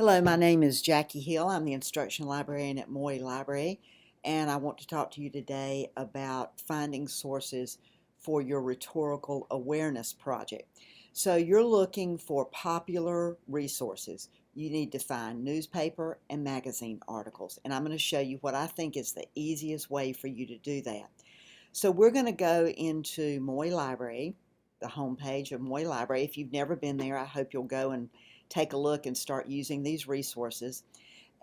Hello, my name is Jackie Hill. I'm the instruction librarian at Moy Library, and I want to talk to you today about finding sources for your rhetorical awareness project. So you're looking for popular resources. You need to find newspaper and magazine articles, and I'm going to show you what I think is the easiest way for you to do that. So we're going to go into Moy Library, the homepage of Moy Library. If you've never been there, I hope you'll go and take a look and start using these resources.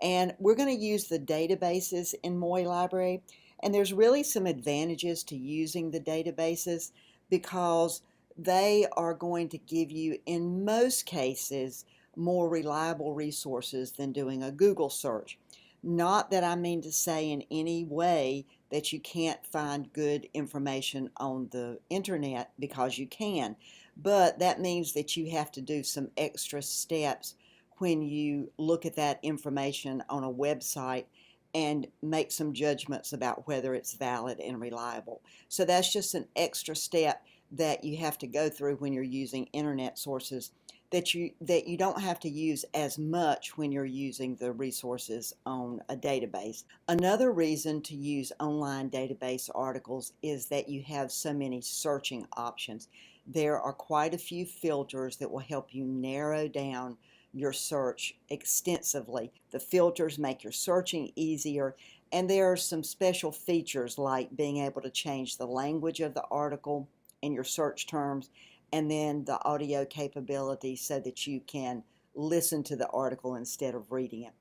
And we're going to use the databases in Moy Library. And there's really some advantages to using the databases because they are going to give you, in most cases, more reliable resources than doing a Google search. Not that I mean to say in any way that you can't find good information on the internet, because you can, but that means that you have to do some extra steps when you look at that information on a website and make some judgments about whether it's valid and reliable. So that's just an extra step that you have to go through when you're using internet sources that you don't have to use as much when you're using the resources on a database. Another reason to use online database articles is that you have so many searching options. There are quite a few filters that will help you narrow down your search extensively. The filters make your searching easier, and there are some special features like being able to change the language of the article in your search terms, and then the audio capability so that you can listen to the article instead of reading it.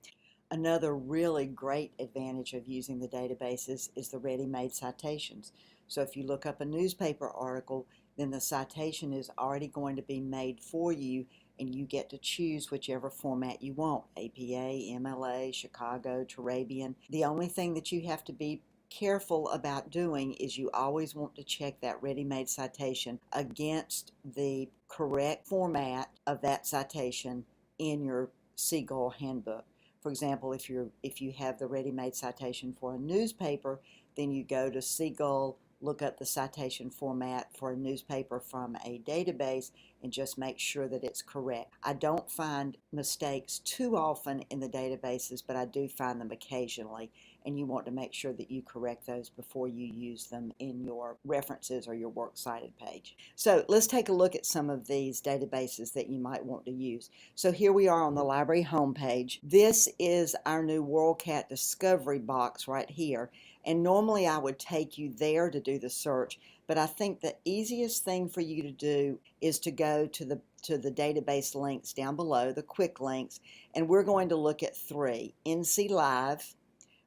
Another really great advantage of using the databases is the ready-made citations. So if you look up a newspaper article, then the citation is already going to be made for you, and you get to choose whichever format you want: APA, MLA, Chicago, Turabian. The only thing that you have to be careful about doing is you always want to check that ready-made citation against the correct format of that citation in your Seagull handbook. For example, if you have the ready-made citation for a newspaper, then you go to Seagull, look up the citation format for a newspaper from a database, and just make sure that it's correct. I don't find mistakes too often in the databases, but I do find them occasionally, and you want to make sure that you correct those before you use them in your references or your works cited page. So let's take a look at some of these databases that you might want to use. So here we are on the library homepage. This is our new WorldCat Discovery box right here. And normally I would take you there to do the search, but I think the easiest thing for you to do is to go to the database links down below, the quick links, and we're going to look at three: NC Live.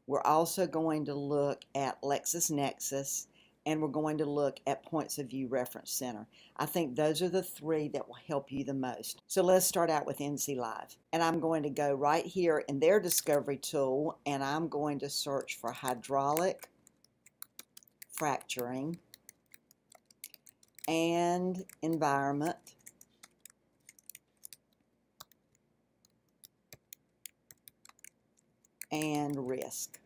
We're also going to look at LexisNexis, and we're going to look at Points of View Reference Center. I think those are the three that will help you the most. So let's start out with NC Live. And I'm going to go right here in their discovery tool, and I'm going to search for hydraulic fracturing and environment. And risk.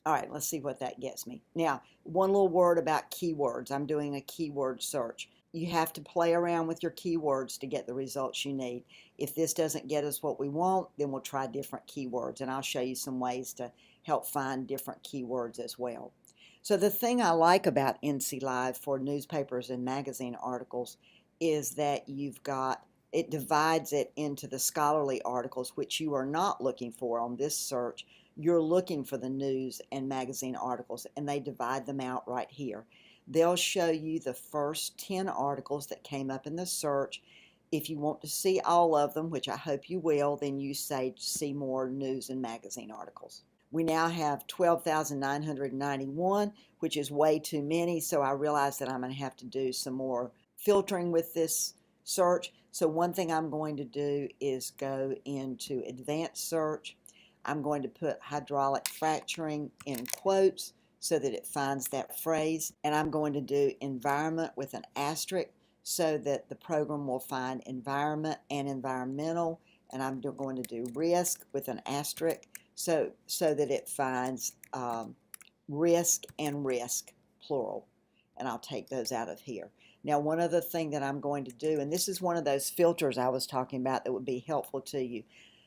All right, let's see what that gets me. Now, one little word about keywords. I'm doing a keyword search. You have to play around with your keywords to get the results you need. If this doesn't get us what we want, then we'll try different keywords, and I'll show you some ways to help find different keywords as well. So the thing I like about NC Live for newspapers and magazine articles is that it divides it into the scholarly articles, which you are not looking for on this search. You're looking for the news and magazine articles, and they divide them out right here. They'll show you the first 10 articles that came up in the search. If you want to see all of them, which I hope you will, then you say see more news and magazine articles. We now have 12,991, which is way too many, so I realize that I'm going to have to do some more filtering with this search. So one thing I'm going to do is go into advanced search. I'm going to put hydraulic fracturing in quotes so that it finds that phrase, and I'm going to do environment with an asterisk so that the program will find environment and environmental, and I'm going to do risk with an asterisk so that it finds risk and risk plural, and I'll take those out of here. Now, one other thing that I'm going to do, and this is one of those filters I was talking about that would be helpful to you.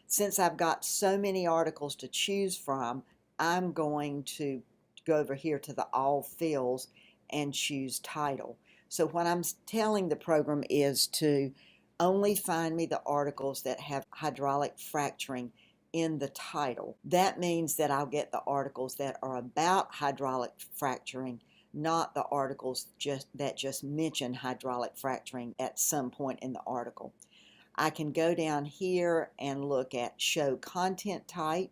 Since I've got so many articles to choose from, I'm going to go over here to the All Fields and choose Title. So what I'm telling the program is to only find me the articles that have hydraulic fracturing in the title. That means that I'll get the articles that are about hydraulic fracturing, not the articles that just mention hydraulic fracturing at some point in the article. I can go down here and look at Show Content Type,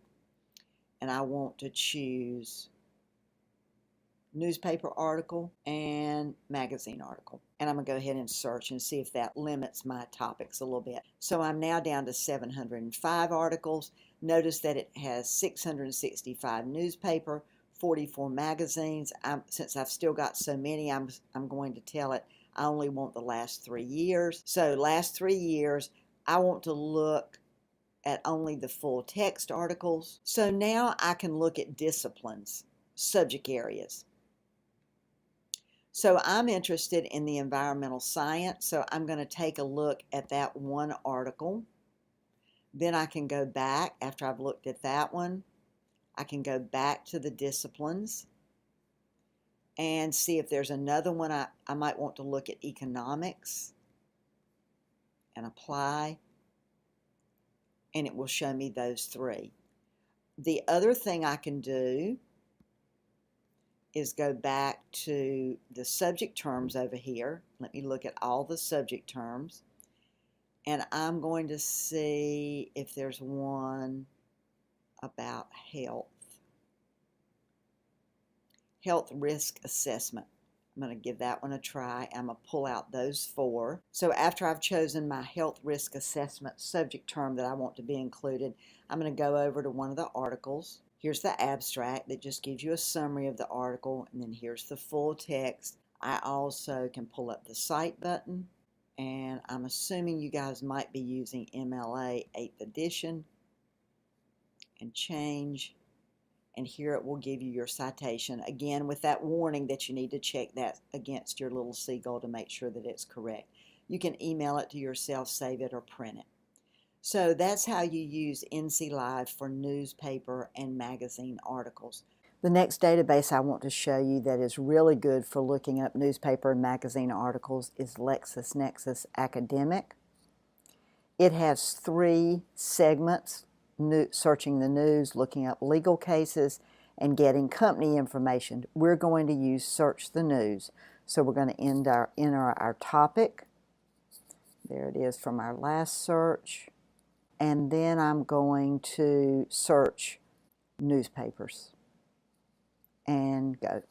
and I want to choose newspaper article and magazine article. And I'm going to go ahead and search and see if that limits my topics a little bit. So I'm now down to 705 articles. Notice that it has 665 newspaper, 44 magazines. Since I've still got so many, I'm going to tell it I only want the last 3 years. So last 3 years, I want to look at only the full text articles. So now I can look at disciplines, subject areas. So I'm interested in the environmental science, so I'm going to take a look at that one article. Then I can go back after I've looked at that one. I can go back to the disciplines and see if there's another one I might want to look at economics and apply, and it will show me those 3. The other thing I can do is go back to the subject terms over here. Let me look at all the subject terms, and I'm going to see if there's one about health risk assessment. I'm going to give that one a try. I'm going to pull out those 4. So after I've chosen my health risk assessment subject term that I want to be included, I'm going to go over to one of the articles. Here's the abstract that just gives you a summary of the article, and then here's the full text. I also can pull up the cite button, and I'm assuming you guys might be using MLA 8th edition, and change, and here it will give you your citation, again with that warning that you need to check that against your little seagull to make sure that it's correct. You can email it to yourself, save it, or print it. So that's how you use NC Live for newspaper and magazine articles. The next database I want to show you that is really good for looking up newspaper and magazine articles is LexisNexis Academic. It has 3 segments: searching the news, looking up legal cases, and getting company information. We're going to use search the news. So we're going to enter our topic. There it is from our last search. And then I'm going to search newspapers and go.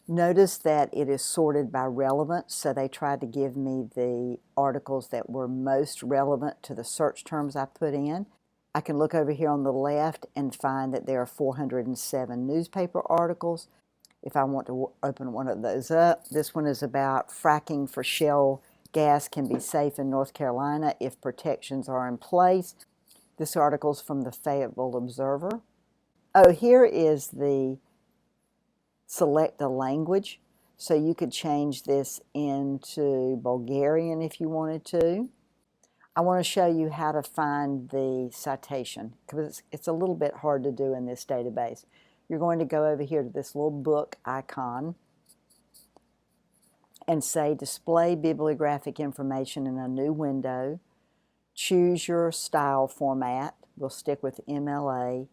Notice that it is sorted by relevance, so they tried to give me the articles that were most relevant to the search terms I put in. I can look over here on the left and find that there are 407 newspaper articles. If I want to open one of those up, this one is about fracking for shale gas can be safe in North Carolina if protections are in place. This article is from the Fayetteville Observer. Oh, here is the select a language. So you could change this into Bulgarian if you wanted to. I want to show you how to find the citation because it's a little bit hard to do in this database. You're going to go over here to this little book icon and say display bibliographic information in a new window. Choose your style format. We'll stick with MLA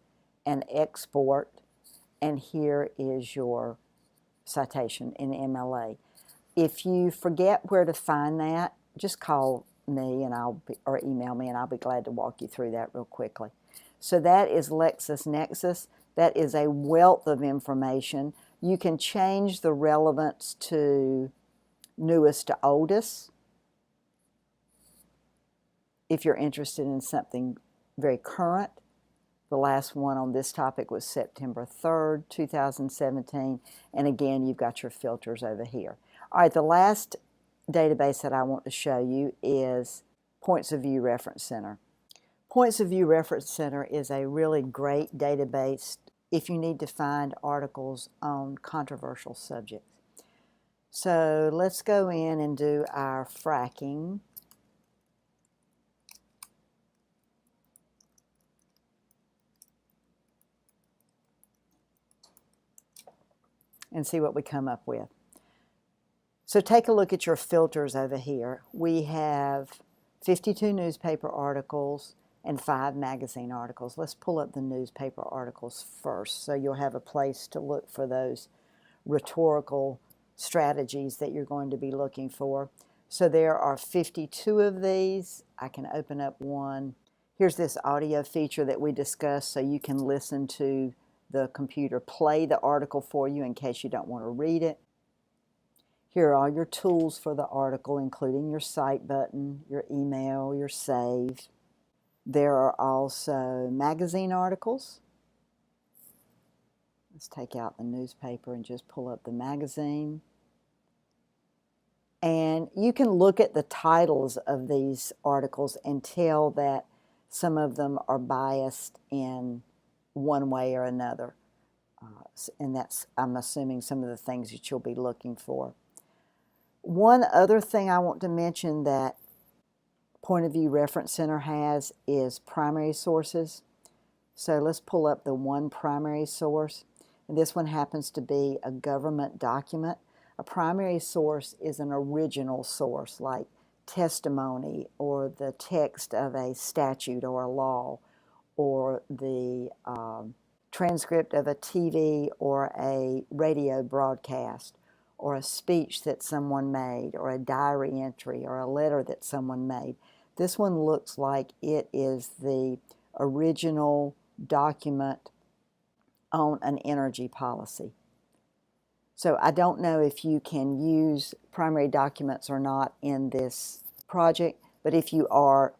and export, and here is your citation in MLA. If you forget where to find that, just call me and or email me and I'll be glad to walk you through that real quickly. So that is LexisNexis. That is a wealth of information. You can change the relevance to newest to oldest if you're interested in something very current. The last one on this topic was September 3rd, 2017, and again you've got your filters over here. All right, the last database that I want to show you is Points of View Reference Center. Points of View Reference Center is a really great database if you need to find articles on controversial subjects. So let's go in and do our fracking. and see what we come up with. So take a look at your filters over here. We have 52 newspaper articles and 5 magazine articles. Let's pull up the newspaper articles first, so you'll have a place to look for those rhetorical strategies that you're going to be looking for. So there are 52 of these. I can open up one. Here's this audio feature that we discussed, so you can listen to the computer play the article for you in case you don't want to read it. Here are all your tools for the article, including your cite button, your email, your save. There are also magazine articles. Let's take out the newspaper and just pull up the magazine. And you can look at the titles of these articles and tell that some of them are biased in one way or another. And that's, I'm assuming, some of the things that you'll be looking for. One other thing I want to mention that Point of View Reference Center has is primary sources. So let's pull up the one primary source. And this one happens to be a government document. A primary source is an original source, like testimony or the text of a statute or a law, or the transcript of a TV or a radio broadcast, or a speech that someone made, or a diary entry, or a letter that someone made. This one looks like it is the original document on an energy policy. So I don't know if you can use primary documents or not in this project, but if you are,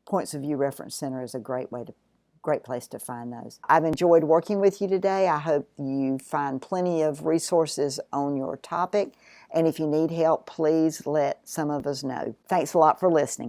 Points of View Reference Center is a great place to find those. I've enjoyed working with you today. I hope you find plenty of resources on your topic, and if you need help, please let some of us know. Thanks a lot for listening.